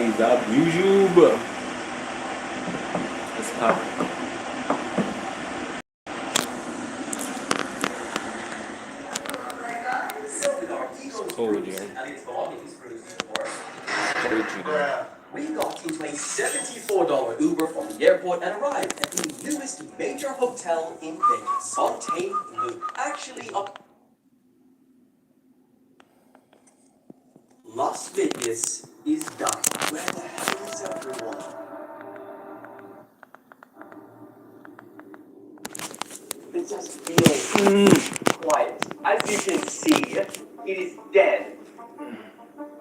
is up YouTube? Let's pop. Cold here. We got into a $74 Uber from the airport and arrived at the newest major hotel in Vegas, Fontaine Loop. Actually, Las Vegas is dying. Where the hell is everyone? It just feels quiet. As you can see, it is dead.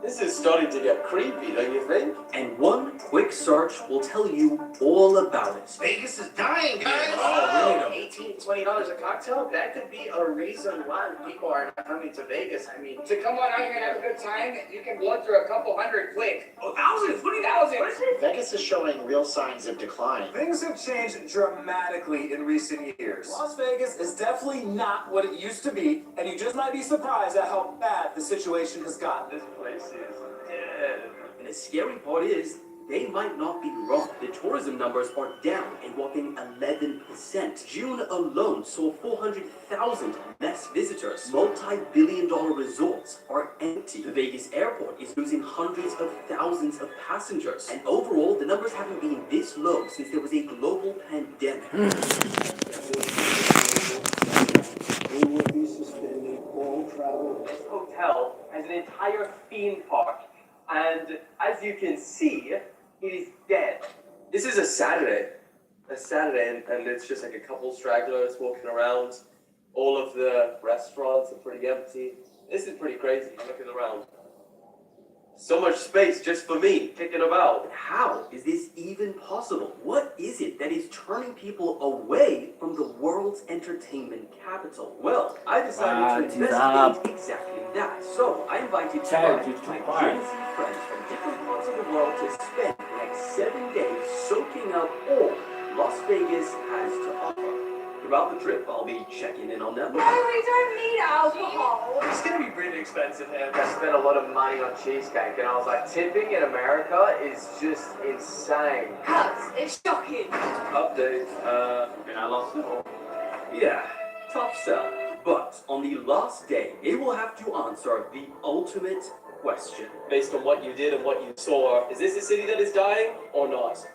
This is starting to get creepy, don't you think? And one quick search will tell you all about it. Vegas is dying, guys! Oh, really? $18, $20 a cocktail? That could be a reason why people are not coming to Vegas. I mean, to come on out here and have a good time, you can blow through a couple hundred quick. 1,000, 20,000! Vegas is showing real signs of decline. Things have changed dramatically in recent years. Las Vegas is definitely not what it used to be, and you just might be surprised at how bad the situation has gotten. This place is dead. And the scary part is, they might not be wrong. The tourism numbers are down a whopping 11%. June alone saw 400,000 less visitors. Multi-billion-dollar resorts are empty. The Vegas airport is losing hundreds of thousands of passengers. And overall, the numbers haven't been this low since there was a global pandemic. We will be suspending all travel. This hotel has an entire theme park. And as you can see, it is dead. This is a Saturday, and it's just like a couple stragglers walking around. All of the restaurants are pretty empty. This is pretty crazy, looking around. So much space just for me, kicking about. How is this even possible? What is it that is turning people away from the world's entertainment capital? Well, I decided to investigate exactly that. So, I invited my Gen Z friends from different parts of the world to spend the next 7 days soaking up all Las Vegas has to offer. Throughout the trip, I'll be checking in on them. No, we don't need alcohol. It's gonna be pretty expensive, man. I spent a lot of money on cheesecake, and I was like, tipping in America is just insane. Cuz, it's shocking. Update, I lost it all. Yeah, tough sell. But on the last day, they will have to answer the ultimate question. Based on what you did and what you saw, is this a city that is dying or not?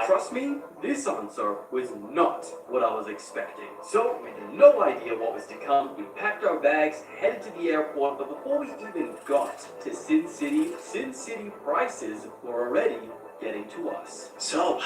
Trust me, this answer was not what I was expecting. So, with no idea what was to come, we packed our bags, headed to the airport, but before we even got to Sin City prices were already getting to us. So,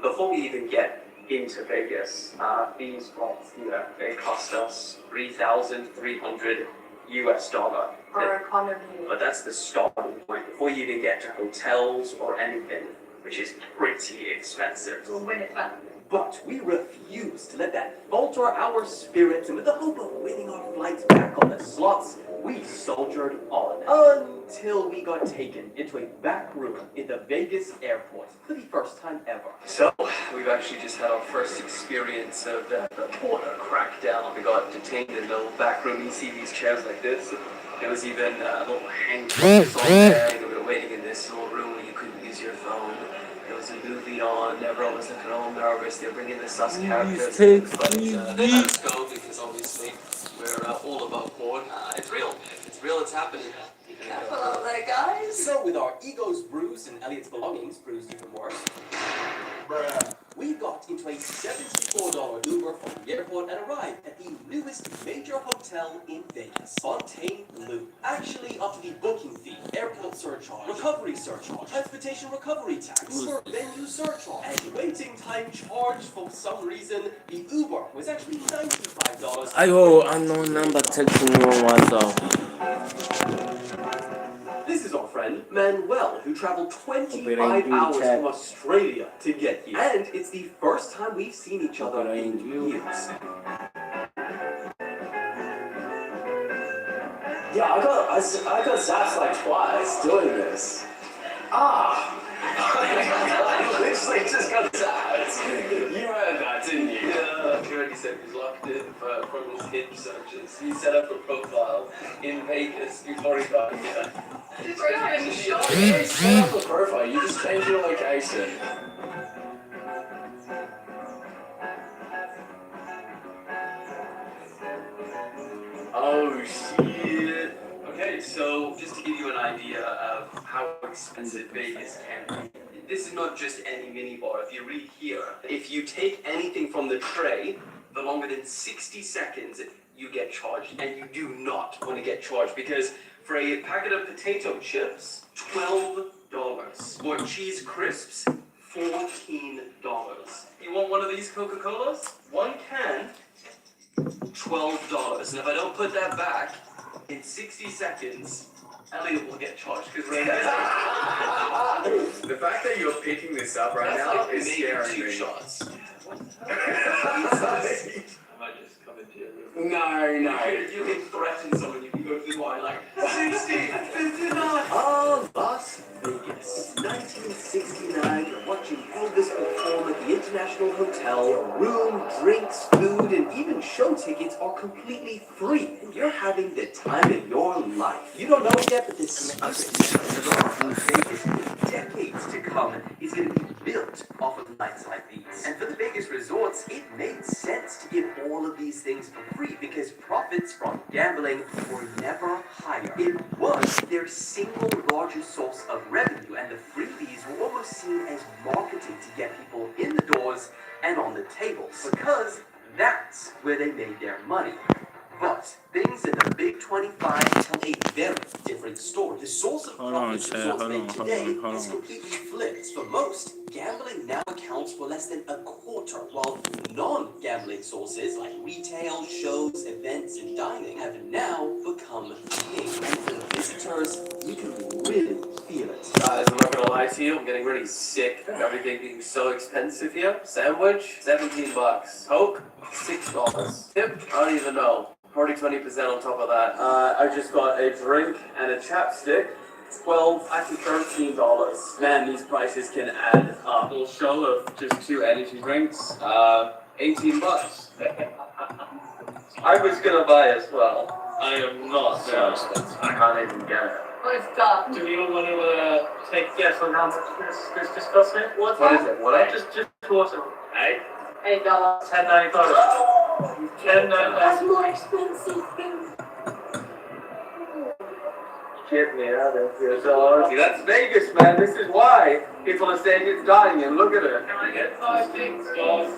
before we even get into Vegas, these flights here, they cost us $3,300 US. For economy. But that's the starting point before you even get to hotels or anything, which is pretty expensive. We'll win it back. But we refuse to let that falter our spirits, and with the hope of winning our flights back on the slots, we soldiered on until we got taken into a back room in the Vegas airport for the first time ever. So, we've actually just had our first experience of the border crackdown. We got detained in the little back room. You see these chairs like this. There was even little handcuffs on there, and we were waiting in this little room where you couldn't use your phone. There was a movie on, everyone was looking all nervous, they're bringing the sus characters, but they let us go because obviously we're all above board. It's real, it's happening. Careful out there, guys. So with our egos bruised and Elliot's belongings bruised even worse, we got into a $74 Uber from the airport and arrived at the newest major hotel in Vegas, Fontaine Loop. Actually, up to the booking fee, airport surcharge, recovery surcharge, transportation recovery tax, Uber venue surcharge, and waiting time charge. For some reason, the Uber was actually $95. 아이고, unknown number texting me on WhatsApp. This is our friend Manuel, who traveled 25 Operating hours chat. from Australia to get here. And it's the first time we've seen each other in Operating years. Yeah, I got zapped like twice doing this. I literally just got zapped. You heard that, didn't you? Yeah, he already said he's locked in from his Hinge searches. He set up a profile in Vegas before he got here. You set up a profile, you just change your location. Oh shit. Okay, so just to give you an idea of how expensive Vegas can be, this is not just any minibar. If you read here, if you take anything from the tray for longer than 60 seconds, you get charged. And you do not want to get charged because for a packet of potato chips, $12. For cheese crisps, $14. You want one of these Coca-Colas? One can, $12. And if I don't put that back in 60 seconds, Elliot will get charged because we're in business. The fact that you're picking this up right That's now like is maybe scaring 2 me. shots. I might just come into your room. No. You can threaten someone, you can go through the wine like 60, 59. Ah, Las Vegas. It's 1969. You're watching Elvis perform at the International Hotel. Your room, drinks, food, and even show tickets are completely free. And you're having the time of your life. You don't know it yet, but the secret of Vegas in decades to come is going to be built off of nights like these. And for the Vegas resorts, it made sense to give all of these things for free because profits from gambling were never higher. It was their single largest source of revenue, and the freebies were almost seen as marketing to get people in the doors and on the tables because that's where they made their money. But things in the Big 25 tell a very different story. The source of profits resorts make today is completely flipped. For most, gambling now accounts for less than a quarter, while non-gambling sources like retail, shows, events, and dining have now become king. And for the visitors, you can really feel it. Guys, I'm not gonna lie to you, I'm getting really sick of everything being so expensive here. Sandwich, $17. Coke, $6. Tip, I don't even know. Probably 20% on top of that. I just got a drink and a chapstick. $12, actually $13. Man, these prices can add up. A little show of just 2 energy drinks. $18. I was gonna buy as well. I am not so expensive. I can't even get it. What's that? Do you want to take a guess on how much this disgusting? What is it? What is it? Just water. Hey? $8. $10.95. That's more expensive than... Get me out of here. So, that's Vegas, man. This is why people are saying it's dying, and look at it. Can I get 5 things, guys?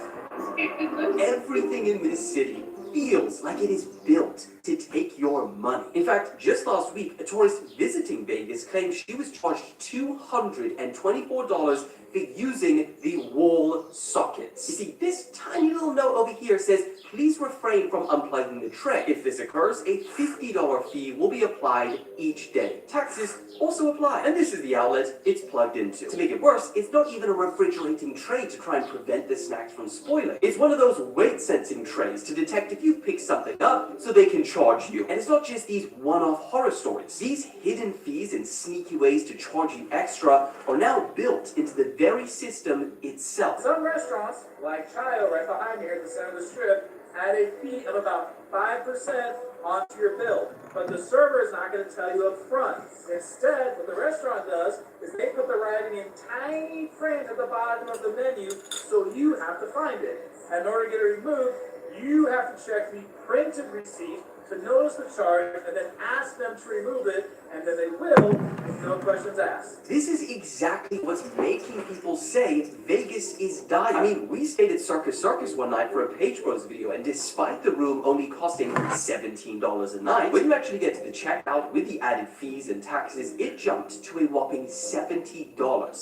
Everything in this city feels like it is built to take your money. In fact, just last week, a tourist visiting Vegas claimed she was charged $224 for using the wall sockets. You see, this tiny little note over here says, please refrain from unplugging the tray. If this occurs, a $50 fee will be applied each day. Taxes also apply, and this is the outlet it's plugged into. To make it worse, it's not even a refrigerating tray to try and prevent the snacks from spoiling. It's one of those weight-sensing trays to detect if you've picked something up so they can charge you. And it's not just these one-off horror stories. These hidden fees and sneaky ways to charge you extra are now built into the very system itself. Some restaurants, like Chayo right behind me here at the center of the strip, add a fee of about 5% onto your bill. But the server is not going to tell you up front. Instead, what the restaurant does is they put the writing in tiny print at the bottom of the menu, so you have to find it. And in order to get it removed, you have to check the printed receipt to notice the charge and then ask them to remove it, and then they will with no questions asked. This is exactly what's making people say Vegas is dying. I mean, we stayed at Circus Circus one night for a Page Bros video, and despite the room only costing $17 a night, when you actually get to the checkout with the added fees and taxes, it jumped to a whopping $70.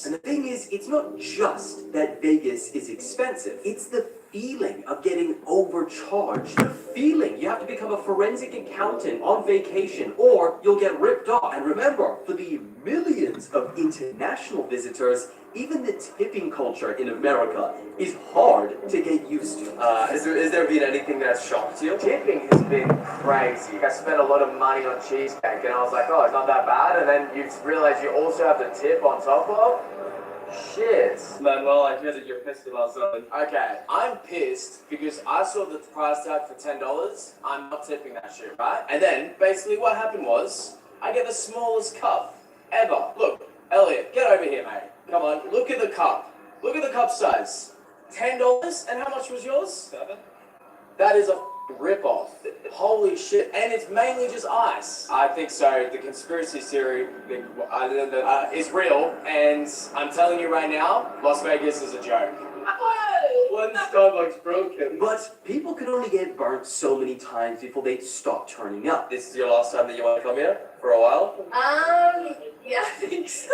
And the thing is, it's not just that Vegas is expensive, it's the feeling of getting overcharged. The feeling you have to become a forensic accountant on vacation or you'll get ripped off. And remember, for the millions of international visitors, even the tipping culture in America is hard to get used to. Has there been anything that's shocked you? Tipping has been crazy. I spent a lot of money on cheesecake and I was like, oh, it's not that bad. And then you realize you also have the tip on top of. Shit. Manuel, I hear that you're pissed about something. Okay, I'm pissed because I saw the price tag for $10. I'm not tipping that shit, right? And then basically what happened was I get the smallest cup ever. Look, Elliot, get over here, mate. Come on, look at the cup. Look at the cup size. $10, and how much was yours? 7? That is a rip-off. Holy shit. And it's mainly just ice. I think so. The conspiracy theory is real, and I'm telling you right now, Las Vegas is a joke. One Starbucks broken. But people can only get burnt so many times before they stop turning up. This is your last time that you want to come here for a while? Yeah, I think so.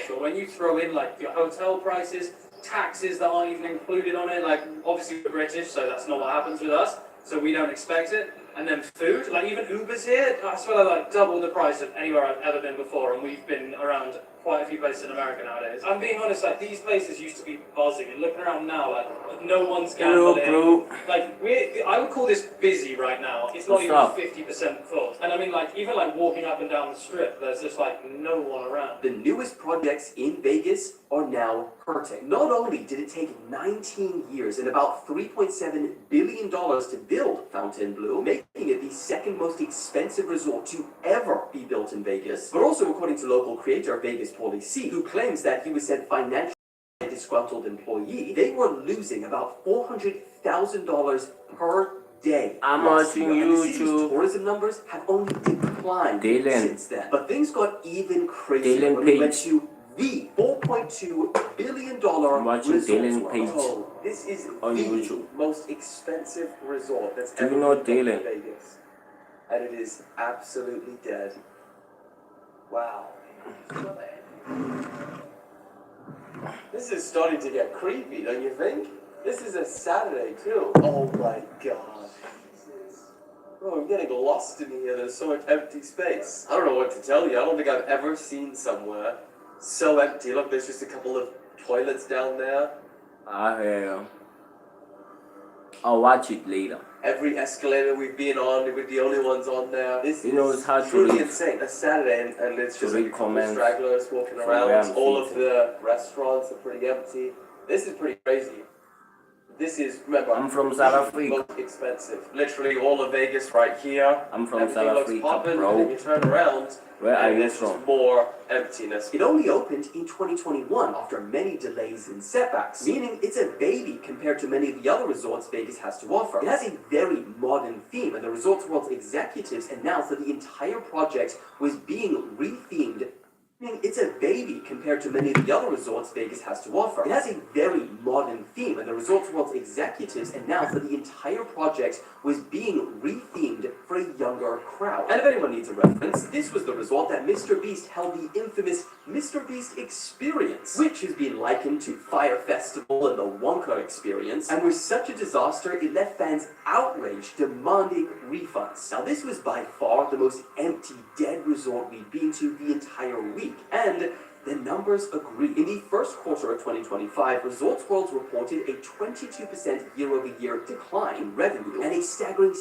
So when you throw in like your hotel prices, taxes that aren't even included on it, like obviously we're British, so that's not what happens with us, so we don't expect it. And then food, like even Uber's here, I swear they're like double the price of anywhere I've ever been before, and we've been around quite a few places in America nowadays. I'm being honest, like these places used to be buzzing, and looking around now, like no one's gambling. Hello, bro. Like I would call this busy right now. It's not What's even up? 50% full. And I mean, like even like walking up and down the strip, there's just like no one around. The newest projects in Vegas are now hurting. Not only did it take 19 years and about $3.7 billion to build Fontainebleau, making it the second most expensive resort to ever be built in Vegas, but also according to local creator Vegas Policy, who claims that he was said financially a disgruntled employee, they were losing about $400,000 per day. I'm last watching year, and the city's YouTube. tourism numbers have only declined Dylan. since then. But things got even crazier Dylan when we went Page. to the $4.2 billion I'm watching resort Dylan world. Page. Oh, this is on the YouTube. most expensive resort that's Do you ever know been built in Dylan? Vegas. And it is absolutely dead. Wow. This is starting to get creepy, don't you think? This is a Saturday too. Oh my god. Bro, I'm getting lost in here. There's so much empty space. I don't know what to tell you. I don't think I've ever seen somewhere so empty. Look, there's just a couple of toilets down there. I hear you. I'll watch it later. Every escalator we've been on, we're the only ones on there. This You know, it's hard to truly read. insane. A Saturday, and it's To just read like a couple of comments stragglers walking from around. where I'm All of sitting. the restaurants are pretty empty. This is pretty crazy. This is, remember, I'm from the South Africa. most expensive. Literally all of Vegas right here. I'm from Everything South looks Africa, poppin', bro. and then you turn around, Where are and you there's just from? more emptiness. It only opened in 2021 after many delays and setbacks, meaning it's a baby compared to many of the other resorts Vegas has to offer. It has a very modern theme, and the Resorts World's executives announced that the entire project was being rethemed. Meaning it's a baby compared to many of the other resorts Vegas has to offer. It has a very modern theme, and the Resorts World's executives announced that the entire project was being rethemed for a younger crowd. And if anyone needs a reference, this was the resort that Mr. Beast held the infamous Mr. Beast Experience, which has been likened to Fire Festival and the Wonka Experience, and was such a disaster it left fans outraged, demanding refunds. Now this was by far the most empty, dead resort we'd been to the entire week. And the numbers agree. In the first quarter of 2025, Resorts World reported a 22% year-over-year decline in revenue and a staggering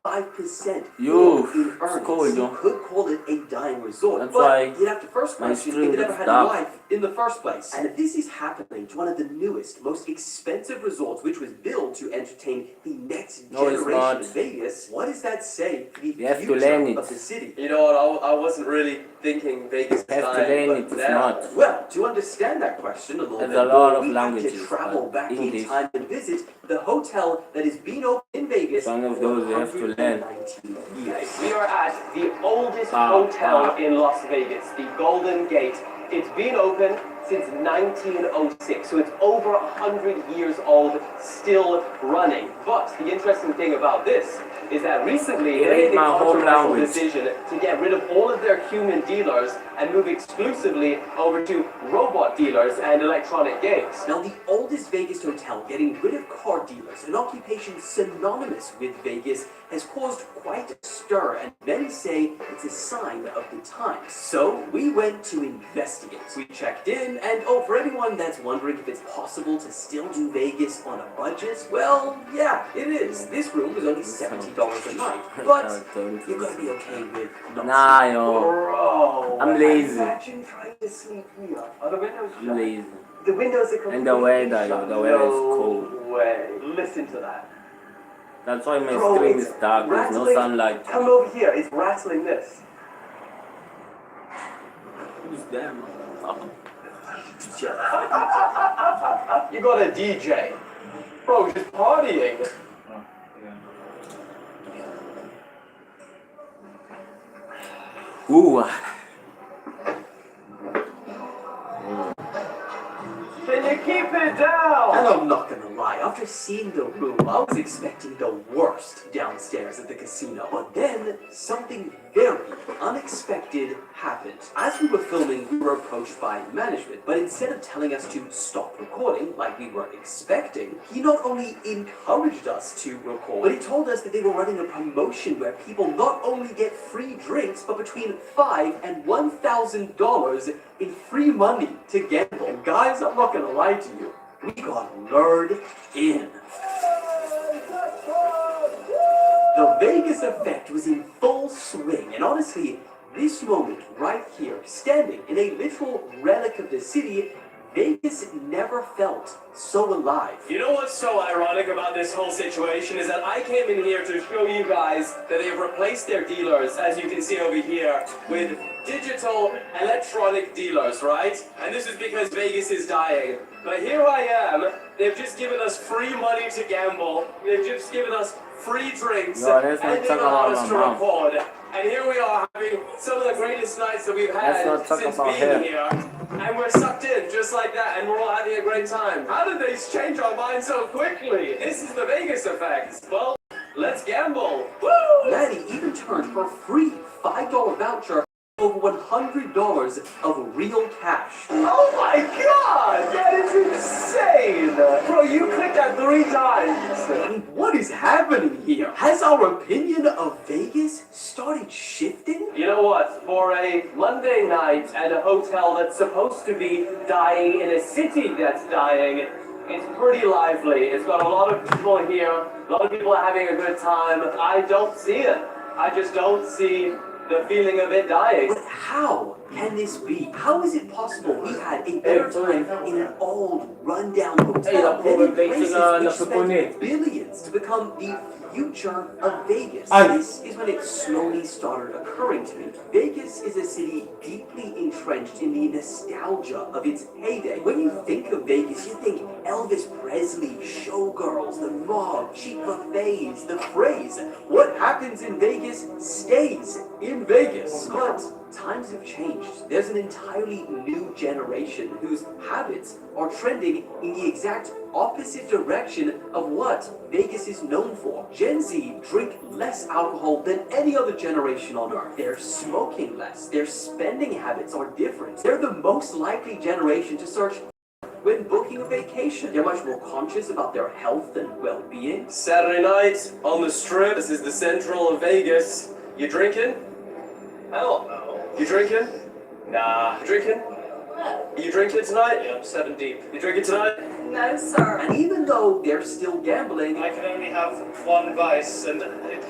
75% Yo, growth in it's earnings. cold, You yo. could call it a dying resort, That's but why you'd have to first my question if stream it ever gets had dark. life in the first place. And this is happening to one of the newest, most expensive resorts, which was built to entertain the next No, it's generation not. of Vegas. What does that say for the You have to future learn it. of the city? You know what, I wasn't really thinking Vegas is Have to dying, learn but it, it's now- not. Well, to understand that question a little There's bit a lot more, of we languages, have to travel but back in English. time and visit the hotel that has been open in Vegas One of for those you have to learn. 119 years. We are at the oldest Wow, hotel wow. in Las Vegas, the Golden Gate. It's been open since 1906, so it's over 100 years old, still running. But the interesting thing about this is that recently It they made ain't the my home controversial language. decision to get rid of all of their human dealers and move exclusively over to robot dealers and electronic games. Now, the oldest Vegas hotel getting rid of car dealers, an occupation synonymous with Vegas, has caused quite a stir, and many say it's a sign of the times. So we went to investigate. We checked in, And oh, for anyone that's wondering if it's possible to still do Vegas on a budget, well, yeah, it is. This room is only $70 a night, but you're gonna be okay with not Nah, sleeping. yo. Bro, I'm lazy. Imagine trying to sleep here. Are the windows I'm shut? lazy. The windows are completely And the weather, shut. the weather is No cold. way. Listen to that. That's why my Bro, screen it's is dark. There's no rattling. sunlight. Come over here. It's rattling this. Who's them? Oh. You got a DJ. Bro, just partying. Ooh. Can you keep it down? And I'm not gonna lie, after seeing the room, I was expecting the worst downstairs at the casino. But then, something very unexpected happened. As we were filming, we were approached by management, but instead of telling us to stop recording like we were expecting, he not only encouraged us to record, but he told us that they were running a promotion where people not only get free drinks, but between $5,000 and $1,000 in free money to gamble. And guys, I'm not gonna lie to you, we got lured in. The Vegas effect was in full swing, and honestly, this moment right here, standing in a literal relic of the city, Vegas never felt so alive. You know what's so ironic about this whole situation is that I came in here to show you guys that they've replaced their dealers, as you can see over here, with digital electronic dealers, right? And this is because Vegas is dying. But here I am, they've just given us free money to gamble, they've just given us free drinks, No, that's not and they've talking allowed about us to my mom. record. And here we are having some of the greatest nights that we've Let's had not talk since about being him. here. And we're sucked in just like that, and we're all having a great time. How did they change our minds so quickly? This is the Vegas effect. Well, let's gamble. Woo! Maddie even turned her free $5 voucher over $100 of real cash. Oh my god! That is insane! Bro, you clicked that 3 times. What is happening here? Has our opinion of Vegas started shifting? You know what? For a Monday night at a hotel that's supposed to be dying in a city that's dying, it's pretty lively. It's got a lot of people here. A lot of people are having a good time. I don't see it. I just don't see the feeling of it dying. But how can this be? How is it possible we had a better time in an old, rundown hotel than in places which spent billions to become the future of Vegas? This is when it slowly started occurring to me. Vegas is a city deeply entrenched in the nostalgia of its heyday. When you think of Vegas, you think Elvis Presley, showgirls, the mob, cheap buffets, the phrase, what happens in Vegas stays in Vegas. But times have changed. There's an entirely new generation whose habits are trending in the exact opposite direction of what Vegas is known for. Gen Z drink less alcohol than any other generation on earth. They're smoking less. Their spending habits are different. They're the most likely generation to search when booking a vacation. They're much more conscious about their health and well-being. Saturday night on the strip. This is the central of Vegas. You drinking? Hell no. You drinking? Nah. You drinking? What? You drinking tonight? Yeah, I'm 7 deep. You drinking tonight? No, sir. And even though they're still gambling, I can only have one vice, and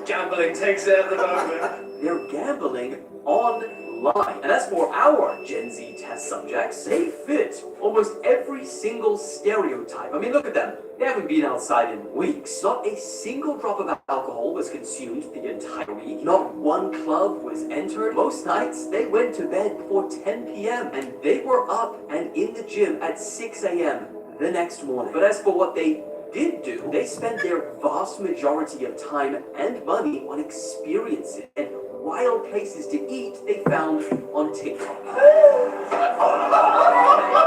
gambling takes it at the moment. they're gambling online. And as for our Gen Z test subjects, they fit almost every single stereotype. I mean, look at them. They haven't been outside in weeks. Not a single drop of alcohol was consumed the entire week. Not one club was entered. Most nights, they went to bed before 10 p.m. and they were up and in the gym at 6 a.m. the next morning. But as for what they did do, they spent their vast majority of time and money on experiences and wild places to eat they found on TikTok.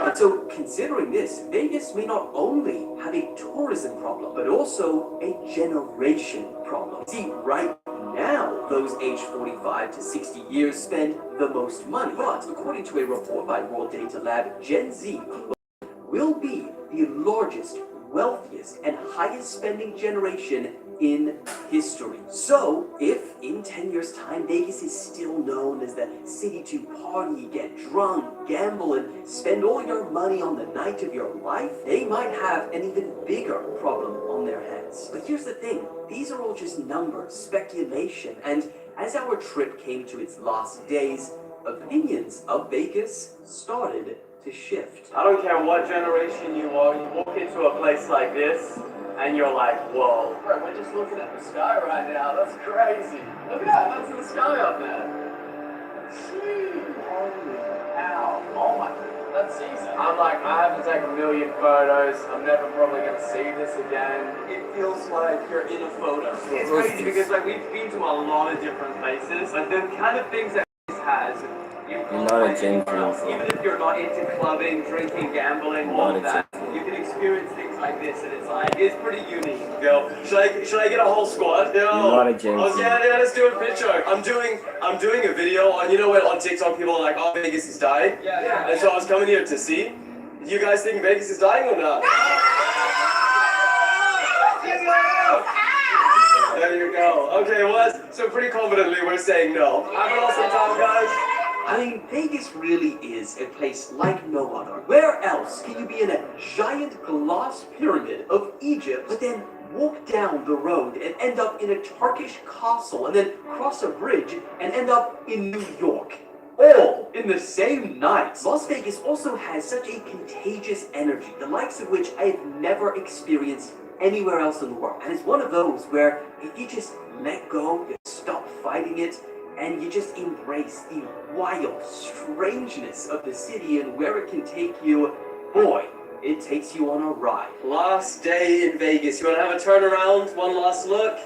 And so, considering this, Vegas may not only have a tourism problem, but also a generation problem. See, right now, those aged 45 to 60 years spend the most money. But according to a report by World Data Lab, Gen Z will be the largest, wealthiest, and highest spending generation in history. So, if in 10 years' time, time Vegas is still known as the city to party, get drunk, gamble, and spend all your money on the night of your life, they might have an even bigger problem on their hands. But here's the thing, these are all just numbers, speculation, and as our trip came to its last days, opinions of Vegas started to shift. I don't care what generation you are, you walk into a place like this, and you're like, whoa. Bro, we're just looking at the sky right now, that's crazy. Look at that, that's the sky up there. Holy cow, oh my, that's season. I'm like, I have to take a million photos, I'm never probably gonna see this again. It feels like you're in a photo. It's crazy because like we've been to a lot of different places, but the kind of things that this has, you can't find anywhere else. Even if you're not into clubbing, drinking, gambling, all of that, you can experience things like this, and it's pretty unique. Yo, should I get a whole squad? Yo, oh yeah, let's do a picture. I'm doing a video on, you know when on TikTok people are like, oh, Vegas is dying. Yeah. And so I was coming here to see. Do you guys think Vegas is dying or not? There you go. Okay, well, so pretty confidently we're saying no. Have an awesome time, guys. I mean, Vegas really is a place like no other. Where else can you be in a giant glass pyramid of Egypt, but then walk down the road and end up in a Turkish castle, and then cross a bridge and end up in New York? All in the same night. Las Vegas also has such a contagious energy, the likes of which I have never experienced anywhere else in the world. And it's one of those where if you just let go, you stop fighting it, and you just embrace the wild strangeness of the city and where it can take you, boy, it takes you on a ride. Last day in Vegas. You want to have a turnaround? One last look?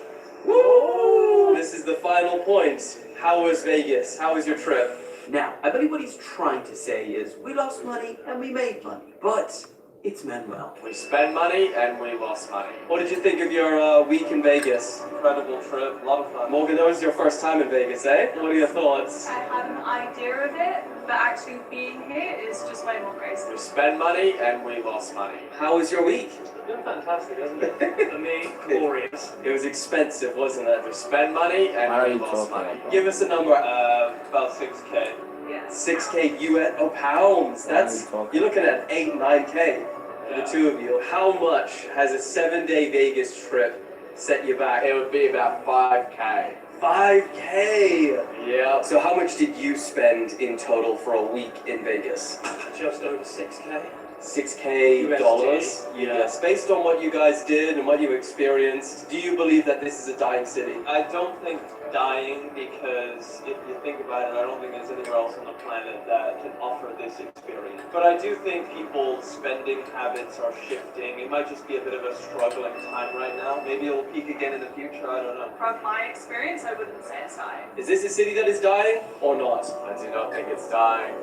Woo! This is the final point. How was Vegas? How was your trip? Now, I believe what he's trying to say is we lost money and we made money, but it's Manuel. We spent money and we lost money. What did you think of your week in Vegas? Incredible trip, a lot of fun. Morgan, that was your first time in Vegas, eh? What are your thoughts? I had an idea of it, but actually being here is just way more crazy. We spent money and we lost money. How was your week? It's been fantastic, hasn't it? For me, glorious. It was expensive, wasn't it? We spent money and we lost money. Give us a number. About 6K. Yeah. 6K US, oh pounds. That's, you're looking at 8, 9K for the two of you. How much has a 7-day Vegas trip set you back? It would be about 5K. 5K! Yeah. So how much did you spend in total for a week in Vegas? Just over 6K. 6K dollars? Yes. Based on what you guys did and what you experienced, do you believe that this is a dying city? I don't think dying, because if you think about it, I don't think there's anywhere else on the planet that can offer this experience. But I do think people's spending habits are shifting. It might just be a bit of a struggling time right now. Maybe it will peak again in the future, I don't know. From my experience, I wouldn't say it's dying. Is this a city that is dying or not? I do not think it's dying.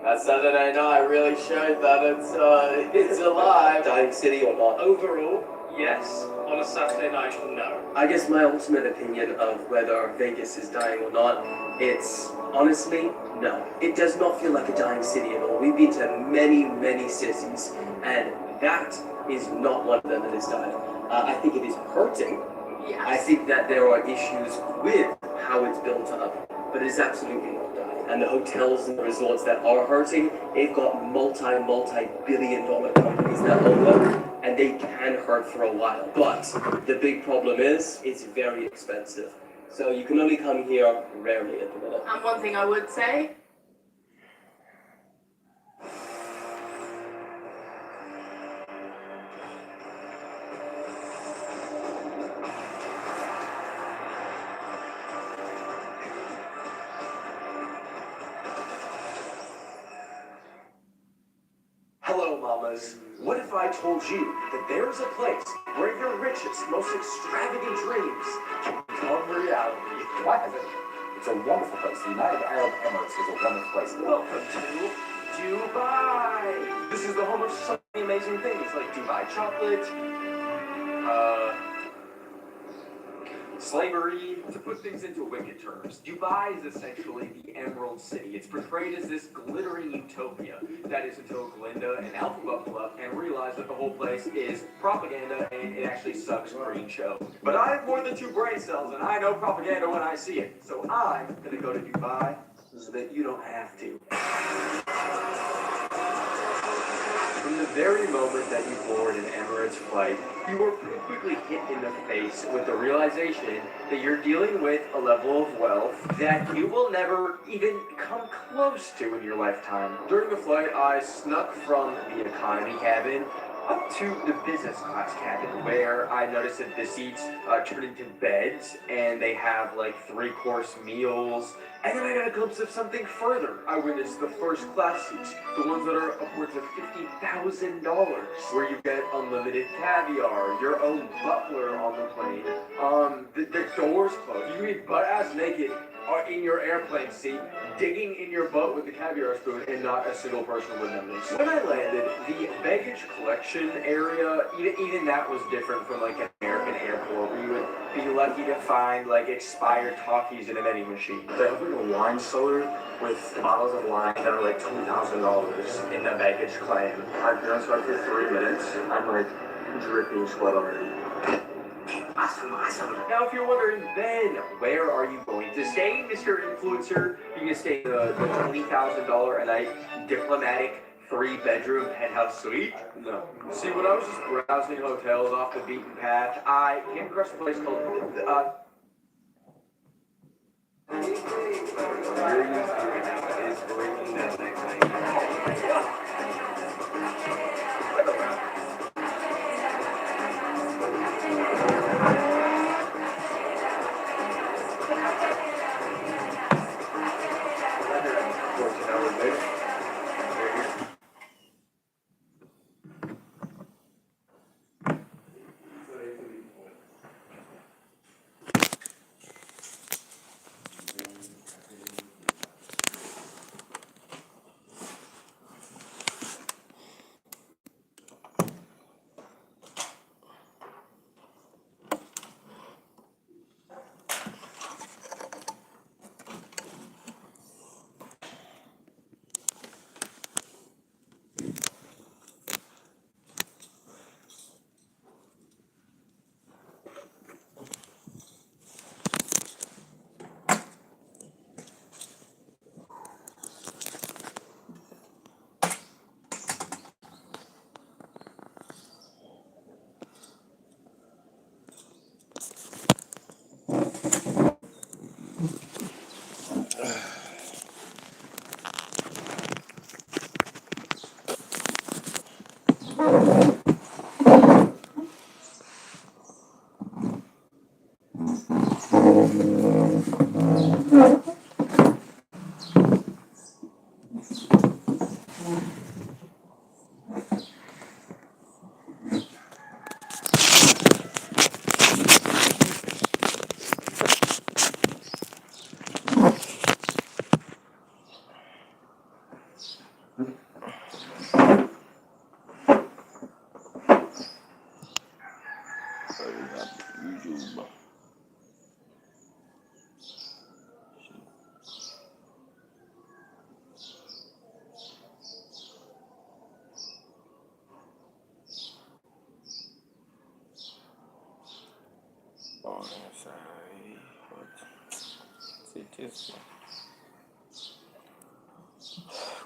That Saturday night really showed that it's alive. Dying city or not? Overall, yes. On a Saturday night, no. I guess my ultimate opinion of whether Vegas is dying or not, it's honestly, no. It does not feel like a dying city at all. We've been to many, many cities, and that is not one of them that is dying. I think it is hurting. Yes. I think that there are issues with how it's built up, but it is absolutely not dying. And the hotels and the resorts that are hurting, they've got multi-billion dollar companies that own them, and they can hurt for a while. But the big problem is, it's very expensive. So you can only come here rarely at the minute. And one thing I would say, Hello, mamas. What if I told you that there's a place where your richest, most extravagant dreams can become reality? Why is it? It's a wonderful place. The United Arab Emirates is a wonderful place. Welcome to Dubai. This is the home of so many amazing things like Dubai chocolate, Slavery, to put things into wicked terms, Dubai is essentially the Emerald City. It's portrayed as this glittering utopia. That is until Glinda and Alpha buckle up and realize that the whole place is propaganda and it actually sucks green show. But I have more than 2 brain cells and I know propaganda when I see it. So I'm gonna go to Dubai so that you don't have to. From the very moment that you board an Emirates flight, you are pretty quickly hit in the face with the realization that you're dealing with a level of wealth that you will never even come close to in your lifetime. During the flight, I snuck from the economy cabin up to the business class cabin, where I noticed that the seats turn into beds and they have like 3-course meals. And then I got a glimpse of something further. I witnessed the first class seats, the ones that are upwards of $50,000, where you get unlimited caviar, your own butler on the plane. The doors closed. You can be butt-ass naked in your airplane seat, digging in your butt with the caviar spoon, and not a single person would notice. When I landed, the baggage collection area, even that was different from like an American airport, where you would be lucky to find like expired talkies in a vending machine. They have like a wine cellar with bottles of wine that are like $2,000 in the baggage claim. I've been outside for 3 minutes. I'm like dripping sweat already. Awesome. Now, if you're wondering, Ben, where are you going to stay, Mr. Influencer? You can stay in the $20,000 a night diplomatic 3-bedroom penthouse suite? No. See, when I was just browsing hotels off the beaten path, I came across a place called, You're used to right now is breaking that next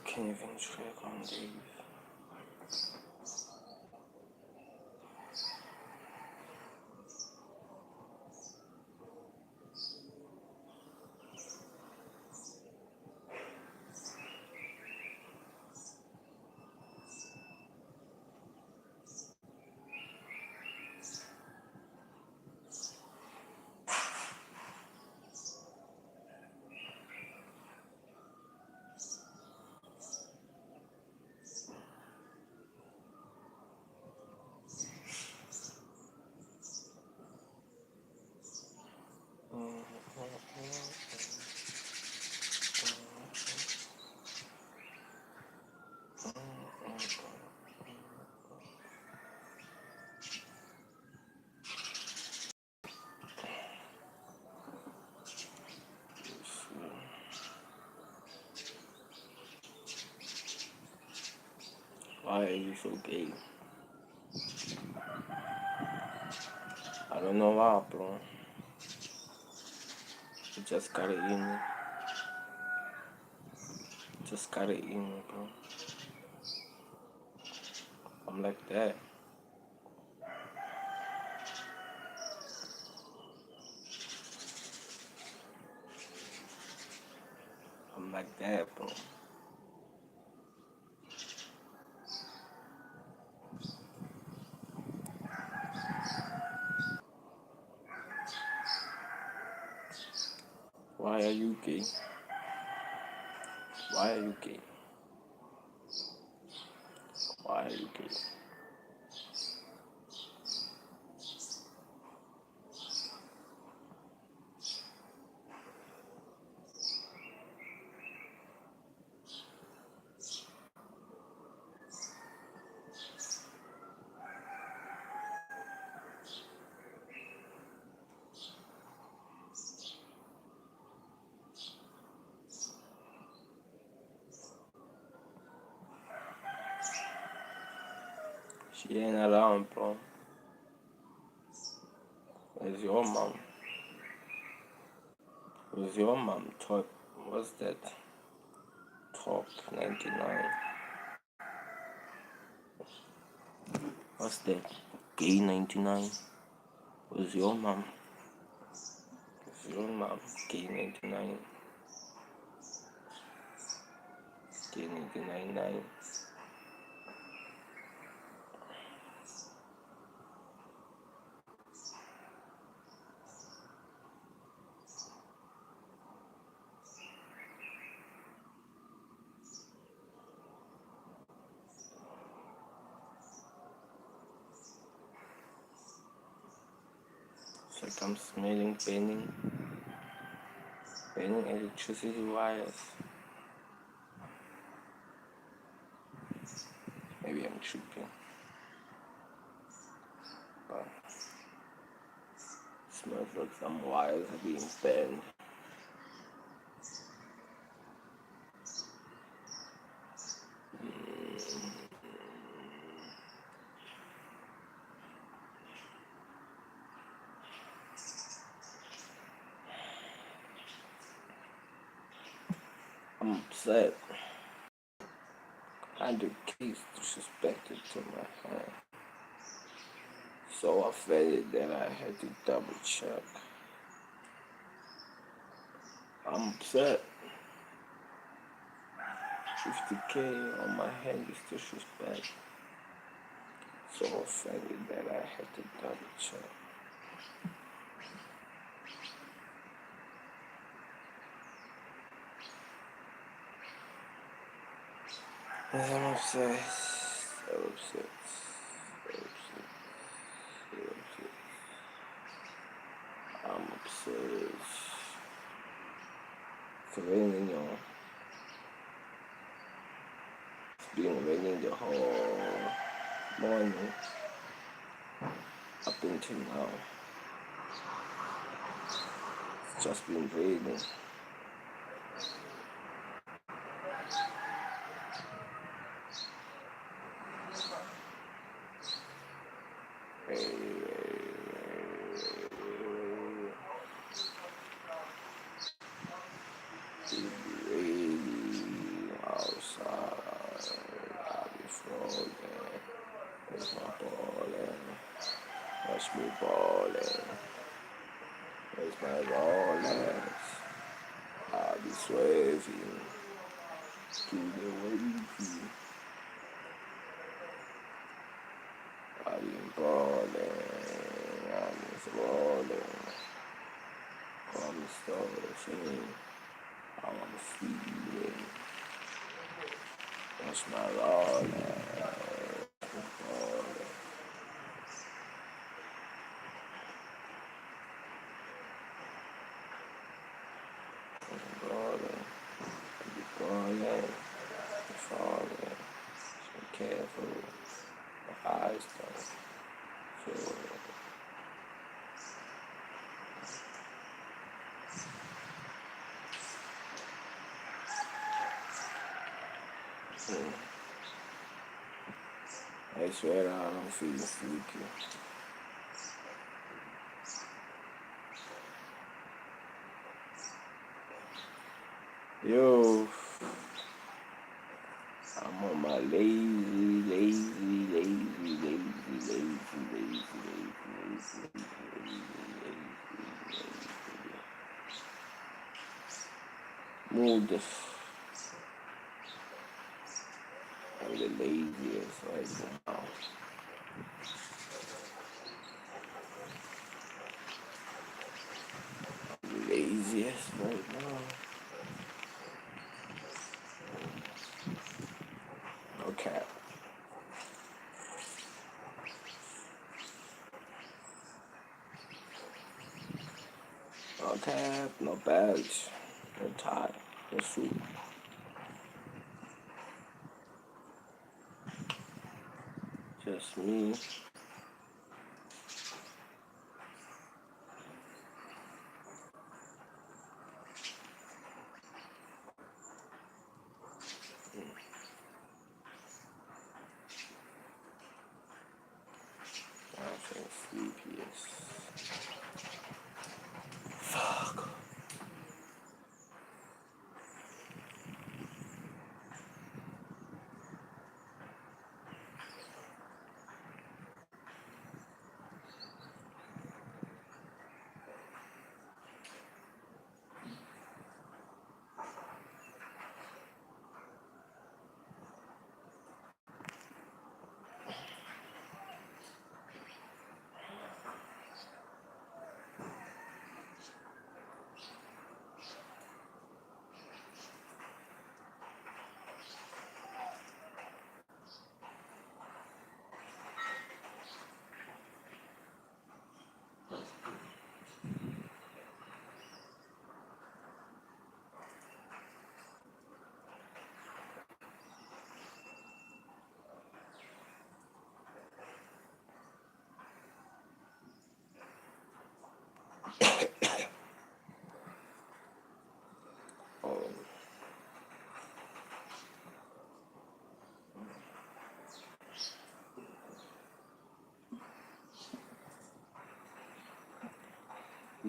Can you even check on these? Why are you so gay? I don't know why, bro. You just got it in me. Just got it in me, bro. I'm like that. I'm like that, bro. Why are you gay? Why are you gay? Why are you gay? She ain't around, bro. Where's your mom? Where's your mom? Top, what's that? Top 99. What's that? Gay 99. Where's your mom? Where's your mom? Gay 99. Gay 99. It's like I'm smelling burning electricity wires. Maybe I'm tripping. But it smells like some wires are being burned. I'm upset. And the case disrespected to my hand. So offended that I had to double check. I'm upset. 50K on my hand is disrespect. So offended that I had to double check. I'm upset. So upset. So upset. So upset. I'm upset. It's raining, y'all. It's been raining the whole morning up until now. It's just been raining. Raining outside. I'll be frozen. Where's my ballin'? Watch me ballin'. Where's my rollers? I'll be swerving to the wavy. I've been ballin'. I'm rolling. I'm starting. I'm feeling. Watch my rollers. Falling. Be careful. My eyes don't feel I swear I'm feeling sleepy. Yo, I'm on my lazy mood. I'm the laziest right now. I'm the laziest right now. Okay. Okay, no bags, no tie, no suit. Just me. I'm feeling sleepiest. Fuck.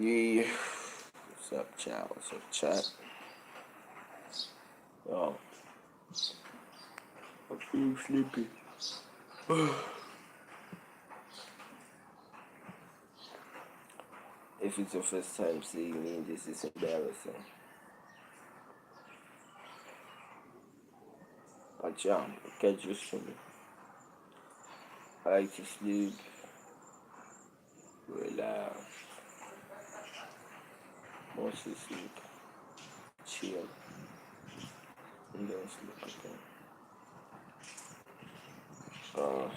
Yeah. What's up, chat? What's up, chat? Yo. I'm feeling sleepy. If it's your first time seeing me, this is embarrassing. But yeah, get used to me. I like to sleep, relax, mostly sleep, chill, and then sleep again. Oh,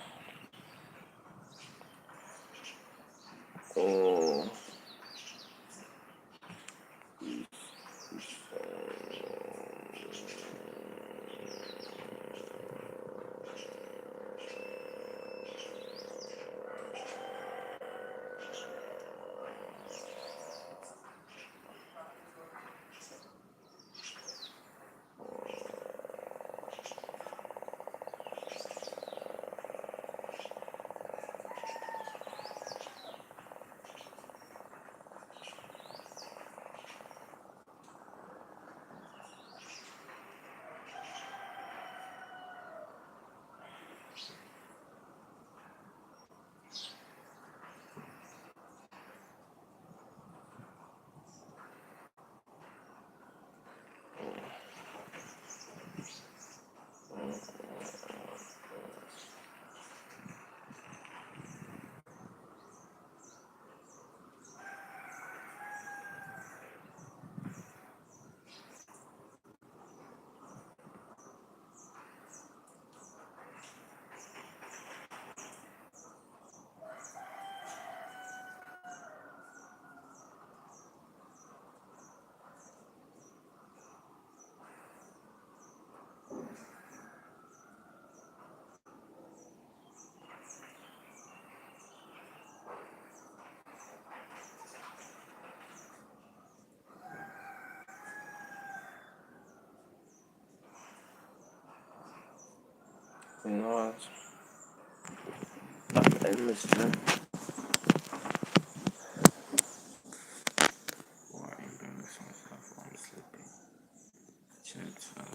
you know what? I missed them. Why are you doing some stuff while I'm sleeping? Chat.